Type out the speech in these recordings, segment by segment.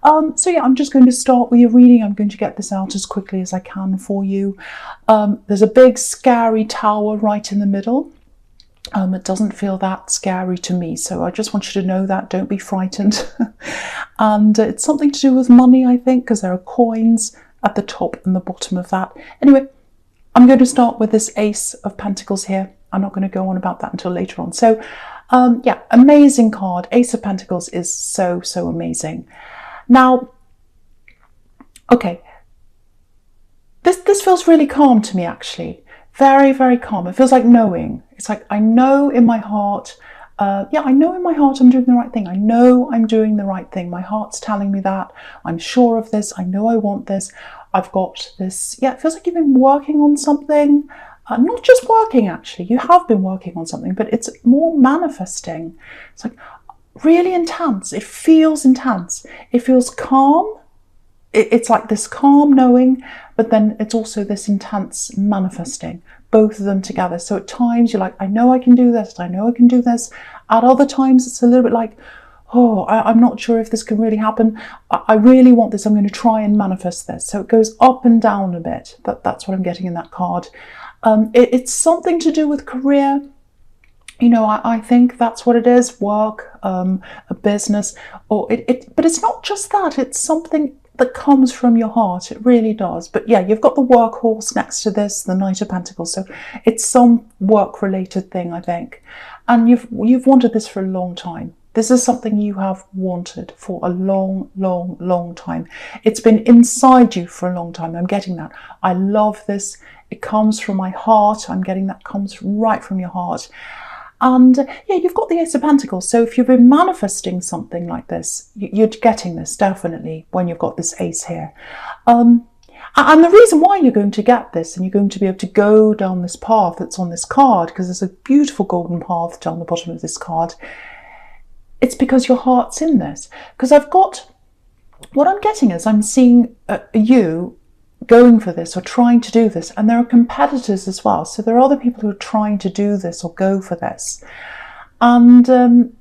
So yeah, I'm just going to start with your reading. I'm going to get this out as quickly as I can for you. There's a big scary tower right in the middle. It doesn't feel that scary to me, so I just want you to know that. Don't be frightened. And it's something to do with money, I think, because there are coins at the top and the bottom of that. Anyway, I'm going to start with this Ace of Pentacles here. I'm not going to go on about that until later on. So yeah, amazing card. Ace of Pentacles is so amazing. Now, okay, this feels really calm to me, actually. Very calm. It feels like knowing. It's like, I know in my heart, yeah, I know in my heart I'm doing the right thing. I know I'm doing the right thing. My heart's telling me that. I'm sure of this. I know I want this. I've got this. Yeah, it feels like you've been working on something. Not just working, actually. You have been working on something, but it's more manifesting. It's like really intense. It feels intense. It feels calm. It's like this calm knowing, but then it's also this intense manifesting, both of them together. So at times you're like, I know I can do this. I know I can do this. At other times it's a little bit like, oh, I'm not sure if this can really happen. I really want this. I'm going to try and manifest this. So it goes up and down a bit. That's what I'm getting in that card. It's something to do with career. You know, I think that's what it is. Work, a business, or but it's not just that. It's something that comes from your heart. It really does. But yeah, you've got the workhorse next to this, the Knight of Pentacles. So it's some work-related thing, I think. And you've wanted this for a long time. This is something you have wanted for a long time. It's been inside you for a long time. I'm getting that. I love this. It comes from my heart. I'm getting that comes right from your heart. And yeah, you've got the Ace of Pentacles. So if you've been manifesting something like this, you're getting this definitely when you've got this Ace here. And the reason why you're going to get this and you're going to be able to go down this path that's on this card, because there's a beautiful golden path down the bottom of this card, it's because your heart's in this. Because what I'm getting is I'm seeing you going for this or trying to do this, and there are competitors as well. So there are other people who are trying to do this or go for this. And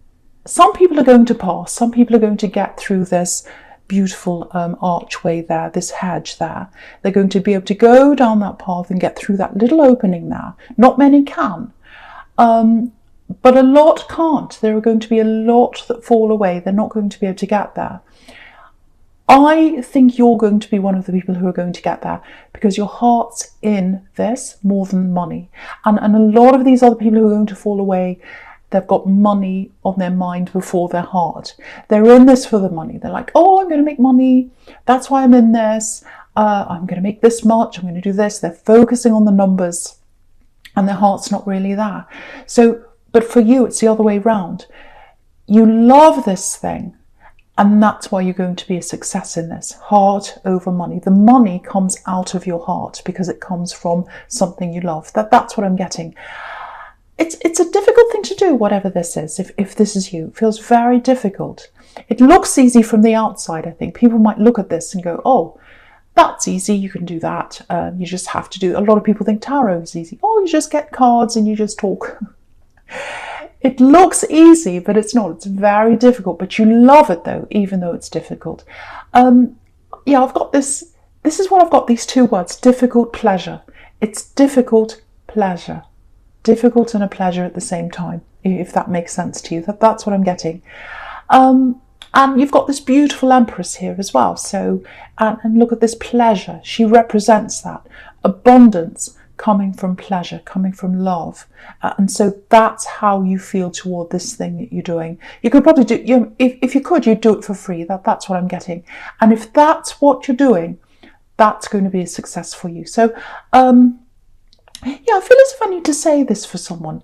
some people are going to pass. Some people are going to get through this beautiful archway there, this hedge there. They're going to be able to go down that path and get through that little opening there. Not many can. But a lot can't. There are going to be a lot that fall away. They're not going to be able to get there. I think you're going to be one of the people who are going to get there because your heart's in this more than money. And a lot of these other people who are going to fall away, they've got money on their mind before their heart. They're in this for the money. They're like, oh, I'm going to make money. That's why I'm in this. I'm going to make this much. I'm going to do this. They're focusing on the numbers and their heart's not really there. So, but for you, it's the other way around. You love this thing. And that's why you're going to be a success in this. Heart over money. The money comes out of your heart because it comes from something you love. That's what I'm getting. It's a difficult thing to do, whatever this is, if this is you. It feels very difficult. It looks easy from the outside, I think. People might look at this and go, oh, that's easy, you can do that. You just have to do. A lot of people think tarot is easy. Oh, you just get cards and you just talk. It looks easy, but it's not. It's very difficult, but you love it though, even though it's difficult. Yeah, I've got this. This is what I've got, these two words, difficult, pleasure. It's difficult, pleasure. Difficult and a pleasure at the same time, if that makes sense to you. That's what I'm getting. And you've got this beautiful Empress here as well. So, and look at this pleasure. She represents that. Abundance, coming from pleasure, coming from love. And so that's how you feel toward this thing that you're doing. You could probably do, if you could, you'd do it for free. That's what I'm getting. And if that's what you're doing, that's going to be a success for you. So, yeah, I feel as if I need to say this for someone.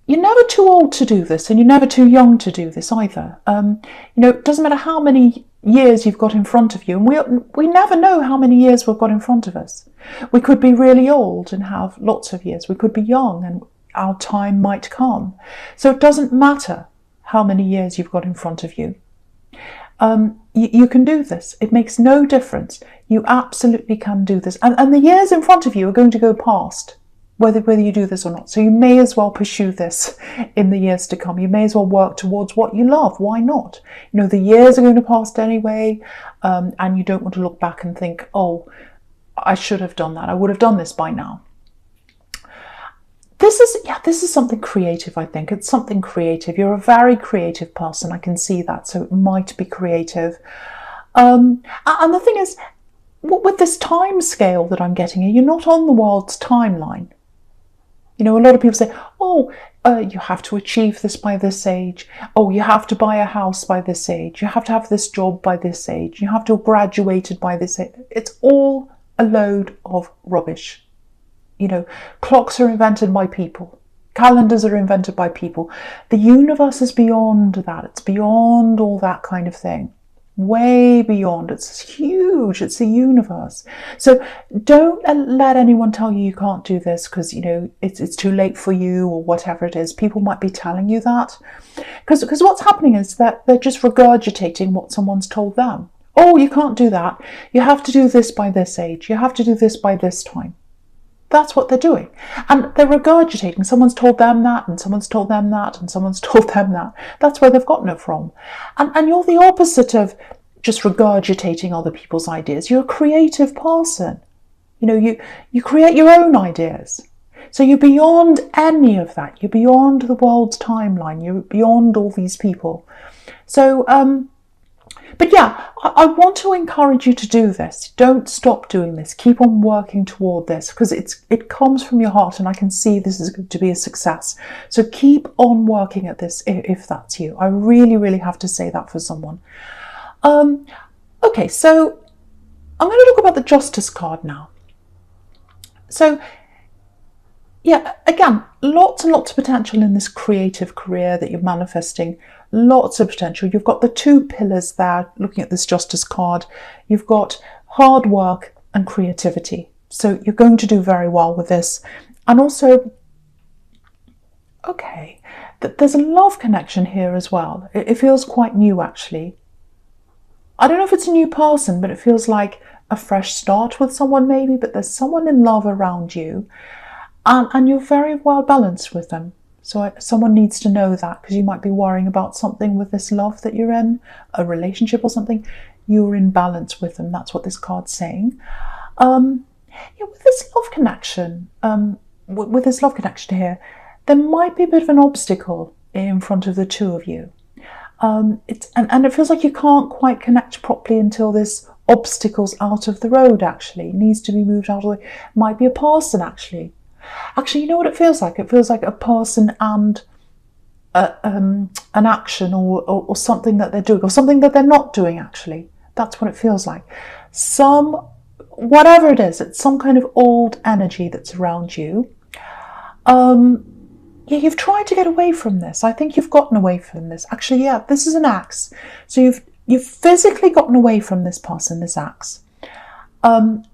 You're never too old to do this, and you're never too young to do this either. You know, it doesn't matter how many years you've got in front of you, and we never know how many years we've got in front of us. We could be really old and have lots of years. We could be young and our time might come. So it doesn't matter how many years you've got in front of you. You can do this. It makes no difference. You absolutely can do this. And the years in front of you are going to go past. whether you do this or not. So you may as well pursue this in the years to come. You may as well work towards what you love. Why not? You know, the years are going to pass anyway, and you don't want to look back and think, oh, I should have done that. I would have done this by now. This is something creative, I think. It's something creative. You're a very creative person. I can see that. So it might be creative. And the thing is, with this time scale that I'm getting here, you're not on the world's timeline. You know, a lot of people say, oh, you have to achieve this by this age. Oh, you have to buy a house by this age. You have to have this job by this age. You have to have graduated by this age. It's all a load of rubbish. You know, clocks are invented by people. Calendars are invented by people. The universe is beyond that. It's beyond all that kind of thing. Way beyond. It's huge. It's the universe. So don't let anyone tell you can't do this because, you know, it's too late for you or whatever it is. People might be telling you that. Because what's happening is that they're just regurgitating what someone's told them. Oh, you can't do that. You have to do this by this age. You have to do this by this time. That's what they're doing. And they're regurgitating. Someone's told them that, and someone's told them that, and someone's told them that. That's where they've gotten it from. And you're the opposite of just regurgitating other people's ideas. You're a creative person. You know, you create your own ideas. So you're beyond any of that. You're beyond the world's timeline. You're beyond all these people. So, but yeah, I want to encourage you to do this. Don't stop doing this. Keep on working toward this because it comes from your heart and I can see this is going to be a success. So keep on working at this if that's you. I really, really have to say that for someone. Okay, so I'm going to talk about the Justice card now. So yeah, again, lots and lots of potential in this creative career that you're manifesting. Lots of potential. You've got the two pillars there, looking at this Justice card. You've got hard work and creativity. So you're going to do very well with this. And also, okay, there's a love connection here as well. It feels quite new, actually. I don't know if it's a new person, but it feels like a fresh start with someone maybe, but there's someone in love around you. And you're very well balanced with them. So someone needs to know that because you might be worrying about something with this love that you're in, a relationship or something. You're in balance with them. That's what this card's saying. With this love connection, here, there might be a bit of an obstacle in front of the two of you. And it feels like you can't quite connect properly until this obstacle's out of the road, actually. It needs to be moved out of the way. It might be a person, actually. Actually, you know what it feels like? It feels like a person and an action or something that they're doing or something that they're not doing, actually. That's what it feels like. Whatever it is, it's some kind of old energy that's around you. You've tried to get away from this. I think you've gotten away from this. Actually, yeah, this is an axe. So you've physically gotten away from this person, this axe.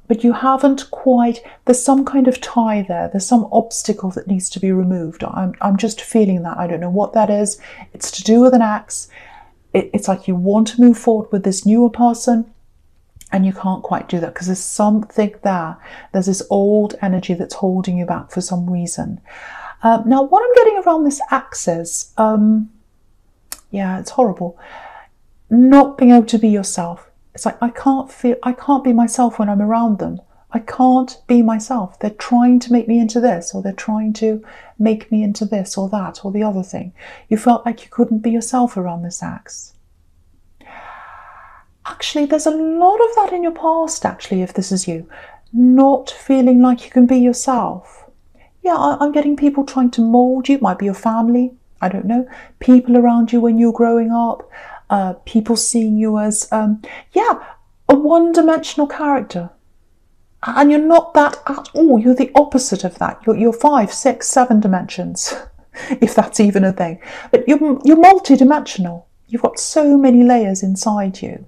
But you haven't quite, there's some kind of tie there. There's some obstacle that needs to be removed. I'm just feeling that. I don't know what that is. It's to do with an axe. It's like you want to move forward with this newer person and you can't quite do that because there's something there. There's this old energy that's holding you back for some reason. Now, what I'm getting around this axe is, yeah, it's horrible. Not being able to be yourself. It's like, I can't be myself when I'm around them. I can't be myself. They're trying to make me into this, or they're trying to make me into this or that or the other thing. You felt like you couldn't be yourself around this axe. Actually, there's a lot of that in your past, actually, if this is you. Not feeling like you can be yourself. Yeah, I'm getting people trying to mold you. It might be your family. I don't know. People around you when you're growing up. People seeing you as, a one-dimensional character. And you're not that at all. You're the opposite of that. You're 5, 6, 7 dimensions, if that's even a thing. But you're multi-dimensional. You've got so many layers inside you.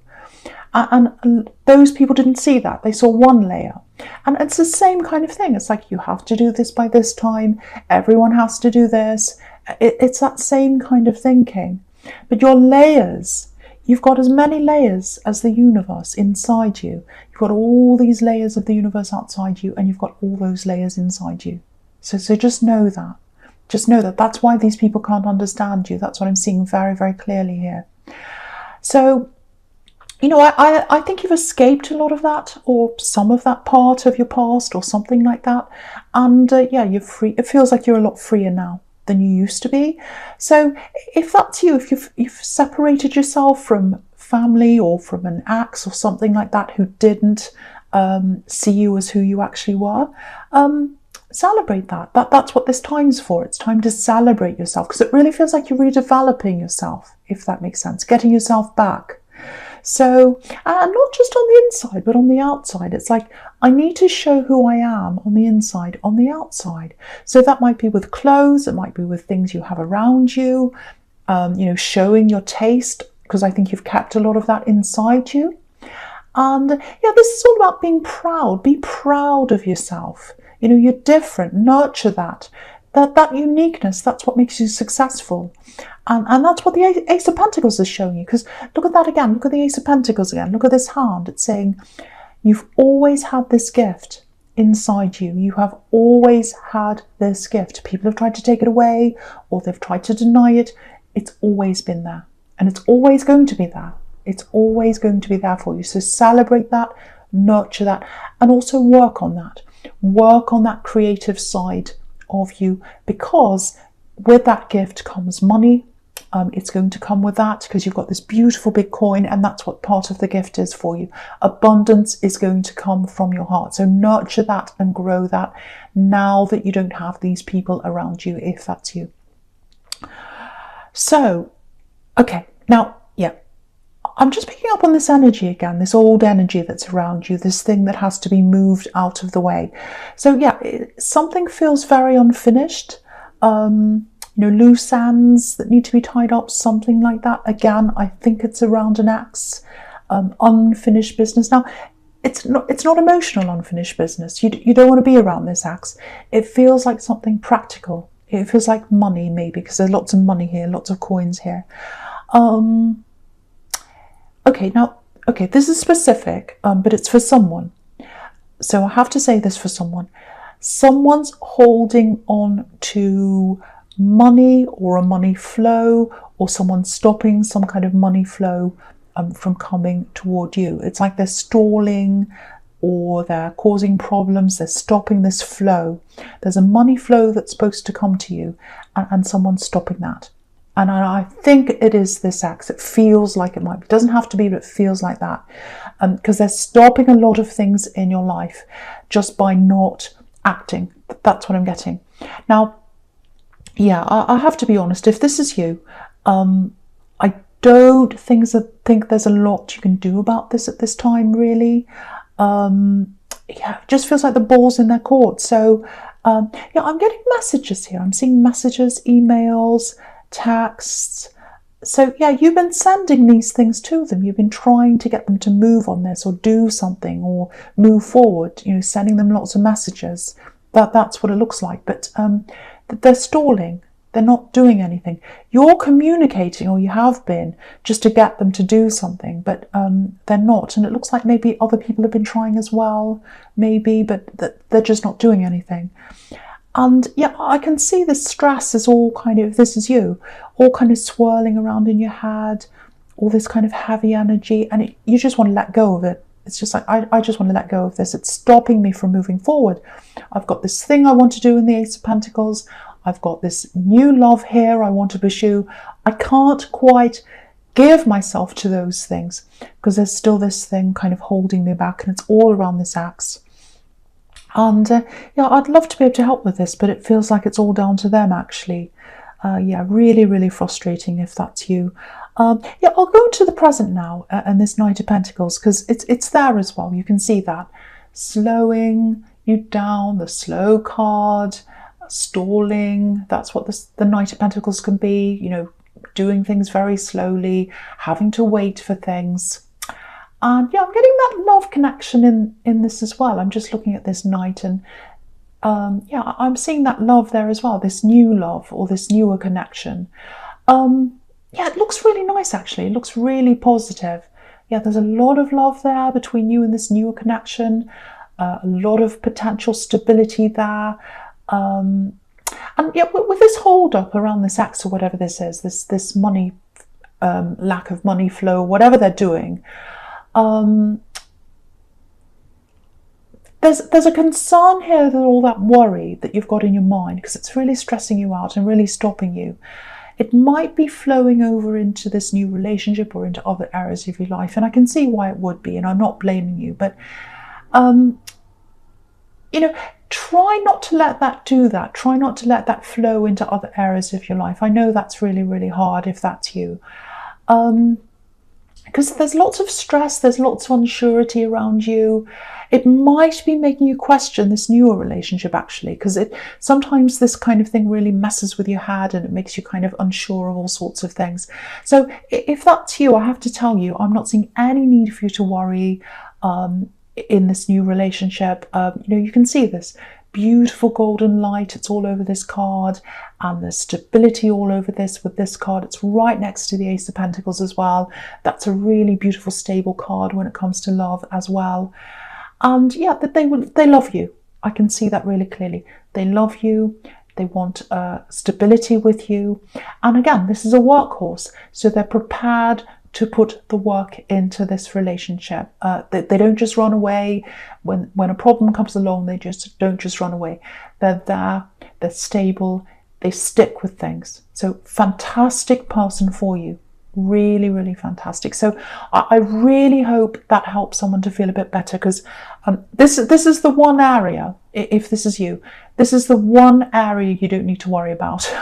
And those people didn't see that. They saw one layer. And it's the same kind of thing. It's like, you have to do this by this time. Everyone has to do this. It's that same kind of thinking. But your layers, you've got as many layers as the universe inside you. You've got all these layers of the universe outside you, and you've got all those layers inside you. So just know that. Just know that that's why these people can't understand you. That's what I'm seeing very, very clearly here. So, you know, I think you've escaped a lot of that, or some of that part of your past, or something like that. And yeah, you're free. It feels like you're a lot freer now than you used to be. So if that's you, if you've separated yourself from family or from an ex or something like that who didn't see you as who you actually were, celebrate that. That's what this time's for. It's time to celebrate yourself, because it really feels like you're redeveloping yourself, if that makes sense, getting yourself back. So, and not just on the inside, but on the outside. It's like, I need to show who I am on the inside, on the outside. So that might be with clothes, it might be with things you have around you, you know, showing your taste, because I think you've kept a lot of that inside you. And yeah, this is all about being proud. Be proud of yourself. You know, you're different. Nurture that uniqueness. That's what makes you successful. And that's what the Ace of Pentacles is showing you. Because look at that again. Look at the Ace of Pentacles again. Look at this hand. It's saying you've always had this gift inside you. You have always had this gift. People have tried to take it away, or they've tried to deny it. It's always been there. And it's always going to be there. It's always going to be there for you. So celebrate that, nurture that, and also work on that. Work on that creative side of you, because with that gift comes money. It's going to come with that, because you've got this beautiful big coin, and that's what part of the gift is for you. Abundance is going to come from your heart. So nurture that and grow that now that you don't have these people around you, if that's you. So, okay, now, yeah, I'm just picking up on this energy again, this old energy that's around you, this thing that has to be moved out of the way. So yeah, something feels very unfinished. You know, loose ends that need to be tied up, something like that. Again, I think it's around an ex, unfinished business. Now, it's not emotional unfinished business. You don't want to be around this ex. It feels like something practical. It feels like money, maybe, because there's lots of money here, lots of coins here. Okay, now, okay, this is specific, but it's for someone. So I have to say this for someone. Someone's holding on to money or a money flow, or someone's stopping some kind of money flow from coming toward you. It's like they're stalling, or they're causing problems. They're stopping this flow. There's a money flow that's supposed to come to you, and someone's stopping that. And I think it is this ex. It feels like it might be. It doesn't have to be, but it feels like that. Because they're stopping a lot of things in your life just by not acting. That's what I'm getting. Now, yeah, I have to be honest. If this is you, I don't think there's a lot you can do about this at this time, really. Yeah, it just feels like the ball's in their court. So, yeah, I'm getting messages here. I'm seeing messages, emails, texts. So yeah, you've been sending these things to them. You've been trying to get them to move on this, or do something, or move forward, you know, sending them lots of messages. That's what it looks like. But they're stalling. They're not doing anything. You're communicating, or you have been, just to get them to do something, but they're not. And it looks like maybe other people have been trying as well, maybe, but they're just not doing anything. And yeah, I can see the stress is all kind of, if this is you, all kind of swirling around in your head, all this kind of heavy energy, and you just want to let go of it. It's just like, I just want to let go of this. It's stopping me from moving forward. I've got this thing I want to do in the Ace of Pentacles. I've got this new love here I want to pursue. I can't quite give myself to those things, because there's still this thing kind of holding me back, and it's all around this axe. And yeah, I'd love to be able to help with this, but it feels like it's all down to them, actually. Yeah, really, really frustrating if that's you. Yeah, I'll go to the present now, and this Knight of Pentacles, because it's there as well. You can see that. Slowing you down, the slow card, stalling. That's what the Knight of Pentacles can be, you know, doing things very slowly, having to wait for things. And yeah, I'm getting that love connection in this as well. I'm just looking at this Knight, and yeah, I'm seeing that love there as well, this new love, or this newer connection. Yeah, it looks really nice, actually. It looks really positive. Yeah, there's a lot of love there between you and this newer connection, a lot of potential stability there. And yeah, with this hold up around this ex or whatever this is, this money, lack of money flow, whatever they're doing, there's a concern here that all that worry that you've got in your mind, because it's really stressing you out and really stopping you, it might be flowing over into this new relationship or into other areas of your life. And I can see why it would be, and I'm not blaming you, but you know, try not to let that do that. Try not to let that flow into other areas of your life. I know that's really, really hard if that's you. Because there's lots of stress, there's lots of unsurety around you. It might be making you question this newer relationship, actually, because sometimes this kind of thing really messes with your head and it makes you kind of unsure of all sorts of things. So if that's you, I have to tell you, I'm not seeing any need for you to worry in this new relationship. You can see this beautiful golden light. It's all over this card, and there's stability all over this with this card. It's right next to the Ace of Pentacles as well. That's a really beautiful, stable card when it comes to love as well. And yeah, that they love you. I can see that really clearly. They love you. They want stability with you. And again, this is a workhorse, so they're prepared to put the work into this relationship. They don't just run away when a problem comes along. They don't just run away. They're there. They're stable. They stick with things. So fantastic person for you. Really, really fantastic. So I really hope that helps someone to feel a bit better, because this is the one area, if this is you, this is the one area you don't need to worry about.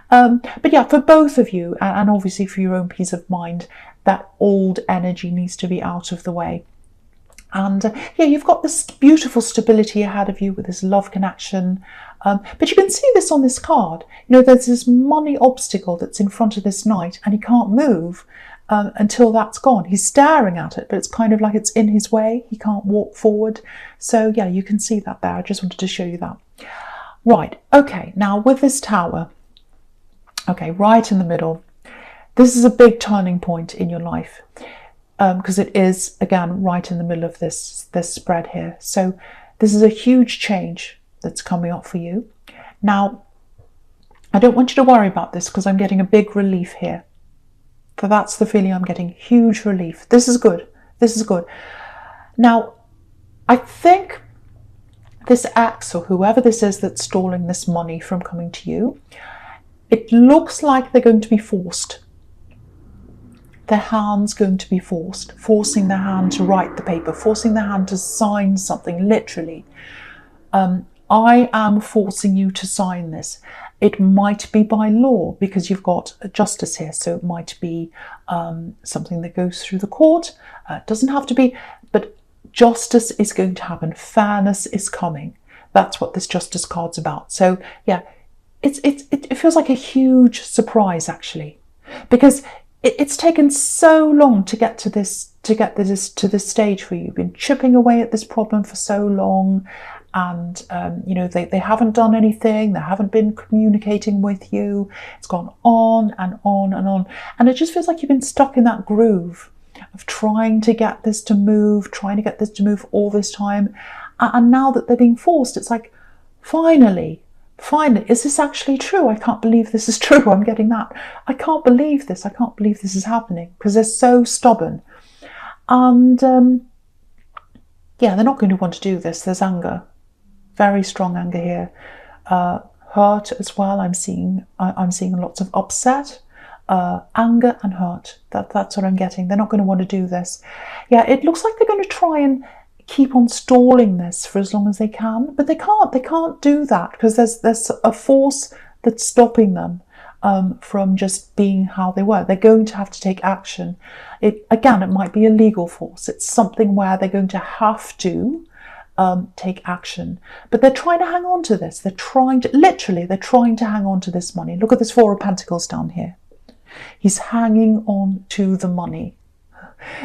But yeah, for both of you, and obviously for your own peace of mind, that old energy needs to be out of the way. And yeah, you've got this beautiful stability ahead of you with this love connection. But you can see this on this card. There's this money obstacle that's in front of this knight, and he can't move until that's gone. He's staring at it, but it's kind of like it's in his way. He can't walk forward. So yeah, you can see that there. I just wanted to show you that. Right, okay, now with this tower, okay, right in the middle, this is a big turning point in your life. Because it is, again, right in the middle of this spread here. So this is a huge change that's coming up for you. Now, I don't want you to worry about this, because I'm getting a big relief here. So that's the feeling I'm getting, huge relief. This is good. This is good. Now, I think this ex, or whoever this is that's stalling this money from coming to you, it looks like they're going to be forced. Their hand's going to be forcing their hand to write the paper, forcing their hand to sign something, literally. I am forcing you to sign this. It might be by law, because you've got a justice here, so it might be something that goes through the court. It doesn't have to be, but justice is going to happen. Fairness is coming. That's what this justice card's about. So yeah, it feels like a huge surprise, actually, because it's taken so long to get to this stage for you. You've been chipping away at this problem for so long, and they haven't done anything. They haven't been communicating with you. It's gone on and on and on, and it just feels like you've been stuck in that groove of trying to get this to move, all this time, and now that they're being forced, it's like, finally, is this actually true? I can't believe this is true. I'm getting that. I can't believe this. I can't believe this is happening, because they're so stubborn. And yeah, they're not going to want to do this. There's anger, very strong anger here. Hurt as well. I'm seeing lots of upset, anger and hurt. That's what I'm getting. They're not going to want to do this. Yeah, it looks like they're going to try and keep on stalling this for as long as they can, but they can't do that, because there's a force that's stopping them from just being how they were. They're going to have to take action. It might be a legal force. It's something where they're going to have to take action, but they're trying to hang on to this. They're trying to hang on to this money. Look at this Four of Pentacles down here. He's hanging on to the money.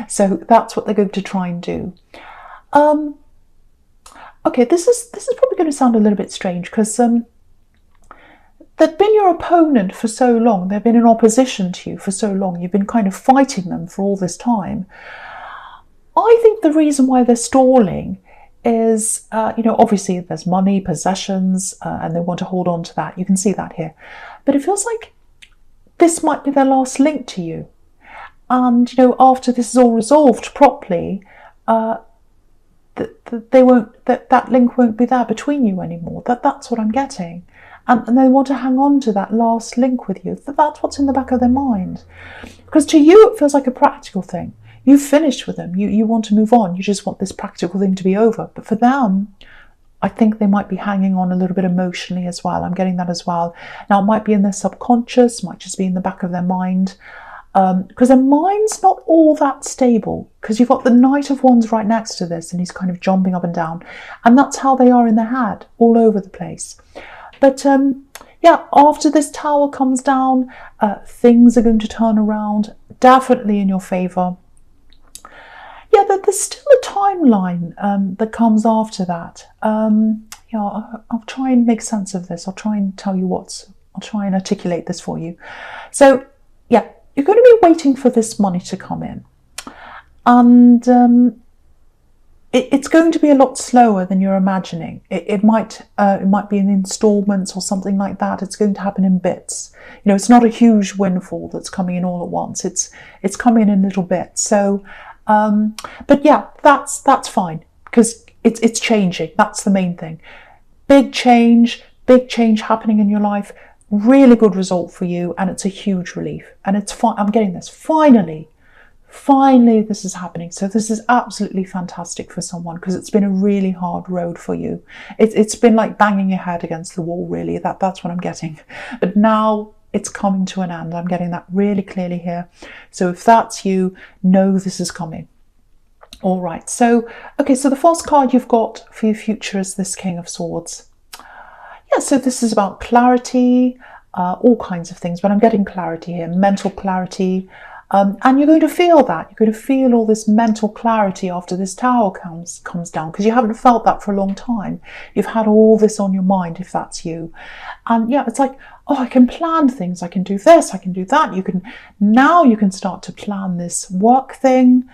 So that's what they're going to try and do. Okay, this is probably going to sound a little bit strange, because they've been your opponent for so long. They've been in opposition to you for so long. You've been kind of fighting them for all this time. I think the reason why they're stalling is, obviously there's money, possessions, and they want to hold on to that. You can see that here. But it feels like this might be their last link to you. And, after this is all resolved properly, that link won't be there between you anymore. That's what I'm getting. And they want to hang on to that last link with you. That's what's in the back of their mind. Because to you, it feels like a practical thing. You've finished with them. You want to move on. You just want this practical thing to be over. But for them, I think they might be hanging on a little bit emotionally as well. I'm getting that as well. Now, it might be in their subconscious, might just be in the back of their mind. Because their mind's not all that stable. Because you've got the Knight of Wands right next to this, and he's kind of jumping up and down. And that's how they are in their head, all over the place. But yeah, after this Tower comes down, things are going to turn around, definitely in your favour. Yeah, there's still a timeline that comes after that. I'll try and make sense of this. I'll try and tell you I'll try and articulate this for you. So, yeah, you're going to be waiting for this money to come in. And it's going to be a lot slower than you're imagining. It might be in installments or something like that. It's going to happen in bits. It's not a huge windfall that's coming in all at once. It's coming in little bits. So, but yeah, that's fine because it's changing. That's the main thing. Big change happening in your life. Really good result for you, and it's a huge relief. And it's fine. I'm getting this. Finally, this is happening. So this is absolutely fantastic for someone because it's been a really hard road for you. It's been like banging your head against the wall, really. That's what I'm getting. But now it's coming to an end. I'm getting that really clearly here. So if that's you, know this is coming. All right. So, okay. So the first card you've got for your future is this King of Swords. Yeah. So this is about clarity, all kinds of things, but I'm getting clarity here, mental clarity. And you're going to feel that. You're going to feel all this mental clarity after this Tower comes down, because you haven't felt that for a long time. You've had all this on your mind, if that's you. And yeah, it's like, oh, I can plan things. I can do this. I can do that. Now you can start to plan this work thing,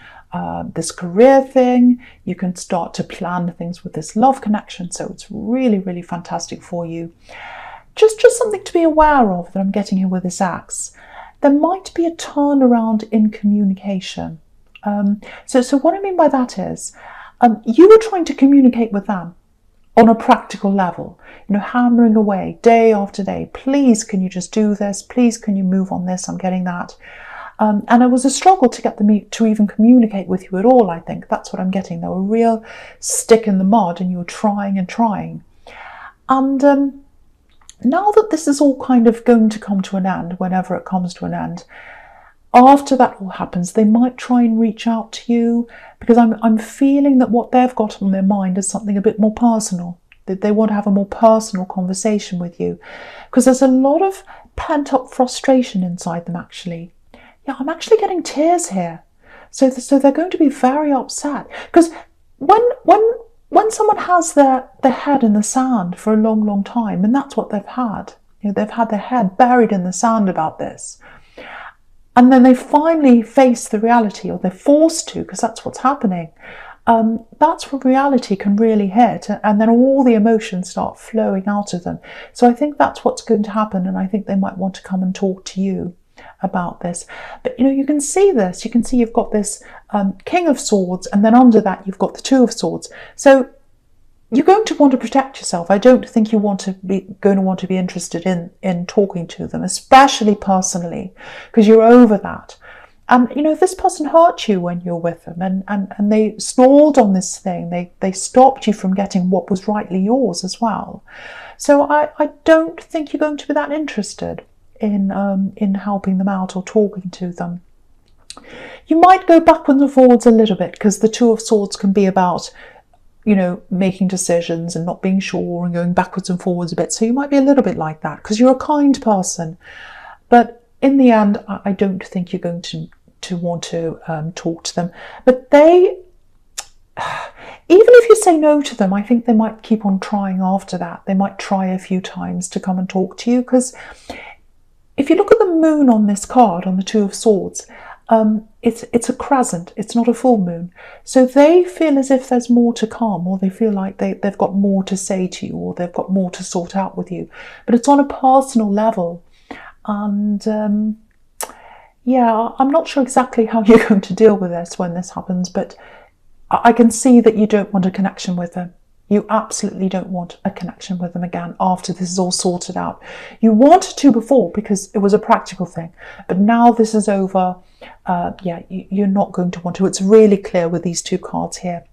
this career thing. You can start to plan things with this love connection. So it's really, really fantastic for you. Just something to be aware of that I'm getting here with this Axe. There might be a turnaround in communication. So what I mean by that is, you were trying to communicate with them on a practical level, hammering away day after day. Please, can you just do this? Please, can you move on this? I'm getting that. And it was a struggle to get them to even communicate with you at all, I think. That's what I'm getting. They were a real stick in the mud, and you were trying and trying. And now that this is all kind of going to come to an end, whenever it comes to an end, after that all happens, they might try and reach out to you, because I'm feeling that what they've got on their mind is something a bit more personal. That they want to have a more personal conversation with you, because there's a lot of pent-up frustration inside them, actually. Yeah, I'm actually getting tears here. So they're going to be very upset, because when someone has their head in the sand for a long, long time, and that's what they've had, they've had their head buried in the sand about this, and then they finally face the reality, or they're forced to, because that's what's happening, that's when reality can really hit, and then all the emotions start flowing out of them. So I think that's what's going to happen, and I think they might want to come and talk to you about this. But you can see this. You can see you've got this King of Swords, and then under that you've got the Two of Swords. So you're going to want to protect yourself. I don't think you're going to want to be interested in talking to them, especially personally, because you're over that. And this person hurt you when you're with them, and they stalled on this thing. They stopped you from getting what was rightly yours as well. So I don't think you're going to be that interested in helping them out or talking to them. You might go backwards and forwards a little bit, because the Two of Swords can be about, making decisions and not being sure and going backwards and forwards a bit. So you might be a little bit like that, because you're a kind person. But in the end, I don't think you're going to want to talk to them. But they, even if you say no to them, I think they might keep on trying after that. They might try a few times to come and talk to you, because if you look at the moon on this card, on the Two of Swords, it's a crescent, it's not a full moon. So they feel as if there's more to come, or they feel like they've got more to say to you, or they've got more to sort out with you. But it's on a personal level. And yeah, I'm not sure exactly how you're going to deal with this when this happens, but I can see that you don't want a connection with them. You absolutely don't want a connection with them again after this is all sorted out. You wanted to before because it was a practical thing, but now this is over, yeah, you're not going to want to. It's really clear with these two cards here.